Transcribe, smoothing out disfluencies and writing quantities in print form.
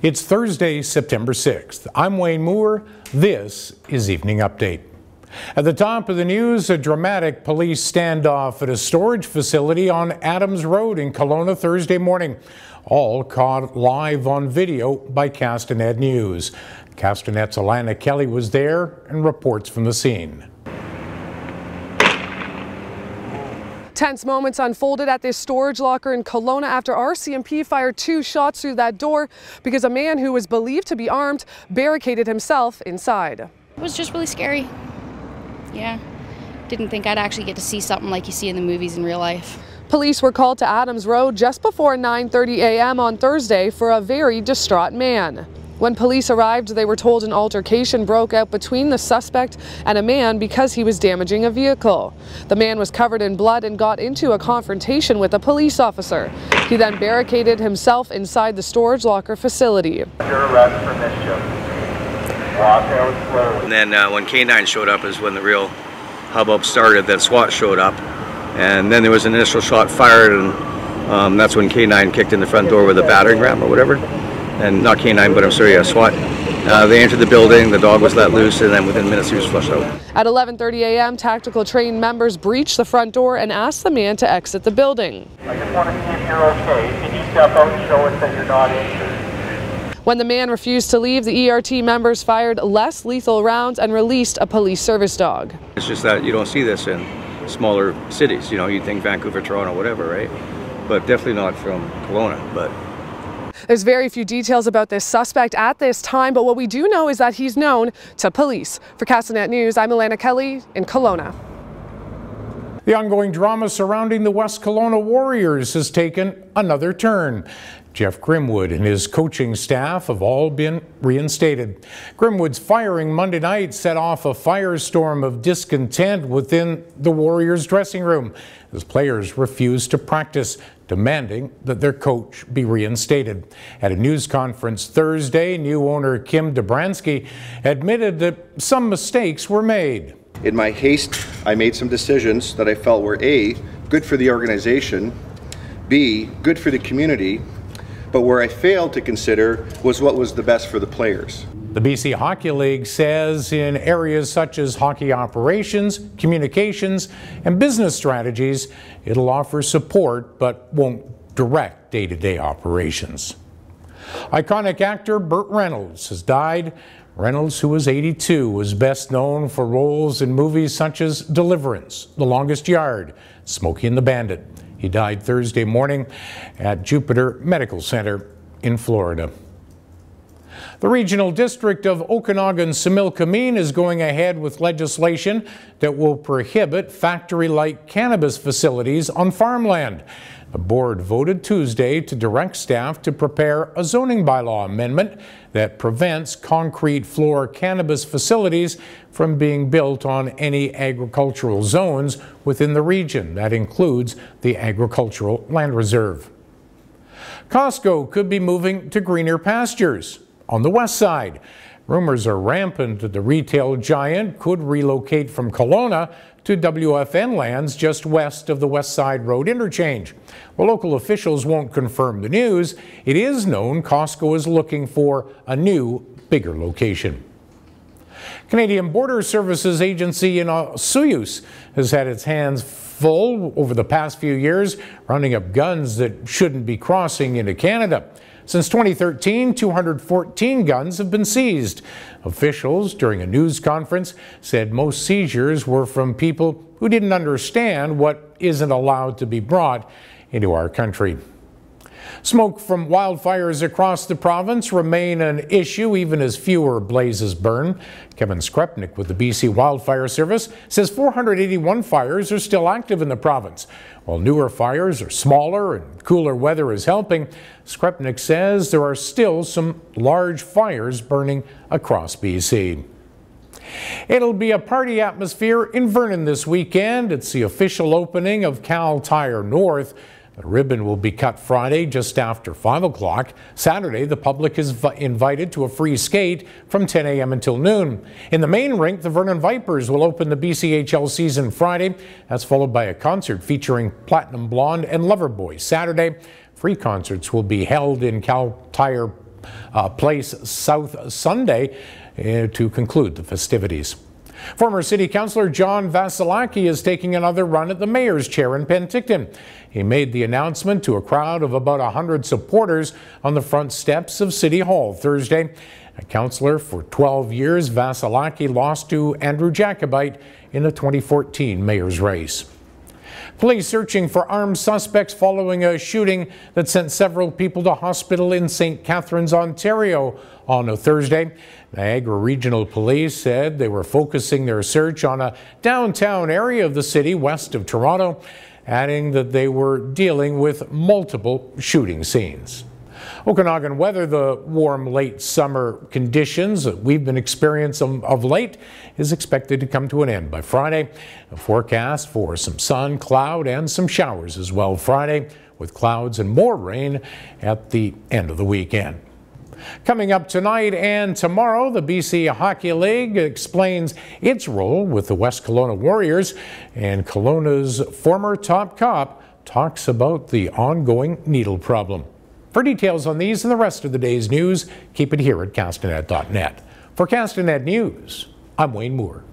It's Thursday, September 6th. I'm Wayne Moore. This is Evening Update. At the top of the news, a dramatic police standoff at a storage facility on Adams Road in Kelowna Thursday morning. All caught live on video by Castanet News. Castanet's Alana Kelly was there and reports from the scene. Tense moments unfolded at this storage locker in Kelowna after RCMP fired 2 shots through that door because a man who was believed to be armed barricaded himself inside. It was just really scary. Yeah, didn't think I'd actually get to see something like you see in the movies in real life. Police were called to Adams Road just before 9:30 a.m. on Thursday for a very distraught man. When police arrived, they were told an altercation broke out between the suspect and a man because he was damaging a vehicle. The man was covered in blood and got into a confrontation with a police officer. He then barricaded himself inside the storage locker facility. Under arrest for mischief. Walk out slowly. And then when K9 showed up is when the real hubbub started, that SWAT showed up. And then there was an initial shot fired, and that's when K9 kicked in the front door with a battering ram or whatever. And not K9, but I'm sorry, SWAT. They entered the building, the dog was let loose, and then within minutes he was flushed out. At 11:30 a.m., tactical train members breached the front door and asked the man to exit the building. I just want to see if you're okay. Can you step out and show us that you're not injured? When the man refused to leave, the ERT members fired less lethal rounds and released a police service dog. It's just that you don't see this in smaller cities. You know, you'd think Vancouver, Toronto, whatever, right? But definitely not from Kelowna. But there's very few details about this suspect at this time, but what we do know is that he's known to police. For Castanet News, I'm Alana Kelly in Kelowna. The ongoing drama surrounding the West Kelowna Warriors has taken another turn. Jeff Grimwood and his coaching staff have all been reinstated. Grimwood's firing Monday night set off a firestorm of discontent within the Warriors' dressing room as players refused to practice, demanding that their coach be reinstated. At a news conference Thursday, new owner Kim Dobransky admitted that some mistakes were made. In my haste, I made some decisions that I felt were A, good for the organization, B, good for the community, but where I failed to consider was what was the best for the players. The BC Hockey League says in areas such as hockey operations, communications, and business strategies, it'll offer support but won't direct day-to-day operations. Iconic actor Burt Reynolds has died. Reynolds, who was 82, was best known for roles in movies such as Deliverance, The Longest Yard, Smokey and the Bandit. He died Thursday morning at Jupiter Medical Center in Florida. The Regional District of Okanagan-Similkameen is going ahead with legislation that will prohibit factory-like cannabis facilities on farmland. The board voted Tuesday to direct staff to prepare a zoning bylaw amendment that prevents concrete floor cannabis facilities from being built on any agricultural zones within the region. That includes the Agricultural Land Reserve. Costco could be moving to greener pastures on the west side. Rumors are rampant that the retail giant could relocate from Kelowna to WFN lands just west of the West Side Road interchange. Well, local officials won't confirm the news. It is known Costco is looking for a new, bigger location. Canadian Border Services Agency in Soyuz has had its hands full over the past few years, rounding up guns that shouldn't be crossing into Canada. Since 2013, 214 guns have been seized. Officials, during a news conference, said most seizures were from people who didn't understand what isn't allowed to be brought into our country. Smoke from wildfires across the province remain an issue even as fewer blazes burn. Kevin Skrepnik with the BC Wildfire Service says 481 fires are still active in the province. While newer fires are smaller and cooler weather is helping, Skrepnik says there are still some large fires burning across BC. It'll be a party atmosphere in Vernon this weekend. It's the official opening of Cal Tire North. The ribbon will be cut Friday just after 5 o'clock. Saturday, the public is invited to a free skate from 10 a.m. until noon. In the main rink, the Vernon Vipers will open the BCHL season Friday. That's followed by a concert featuring Platinum Blonde and Loverboy. Saturday, free concerts will be held in Cal Tire Place South Sunday to conclude the festivities. Former City Councillor Jon Vasiliki is taking another run at the mayor's chair in Penticton. He made the announcement to a crowd of about 100 supporters on the front steps of City Hall Thursday. A councillor for 12 years, Vasiliki lost to Andrew Jacobite in the 2014 mayor's race. Police searching for armed suspects following a shooting that sent several people to hospital in St. Catharines, Ontario on a Thursday. Niagara Regional Police said they were focusing their search on a downtown area of the city west of Toronto, adding that they were dealing with multiple shooting scenes. Okanagan weather, the warm late summer conditions that we've been experiencing of late is expected to come to an end by Friday. A forecast for some sun, cloud, and some showers as well Friday, with clouds and more rain at the end of the weekend. Coming up tonight and tomorrow, the BC Hockey League explains its role with the West Kelowna Warriors, and Kelowna's former top cop talks about the ongoing needle problem. For details on these and the rest of the day's news, keep it here at castanet.net. For Castanet News, I'm Wayne Moore.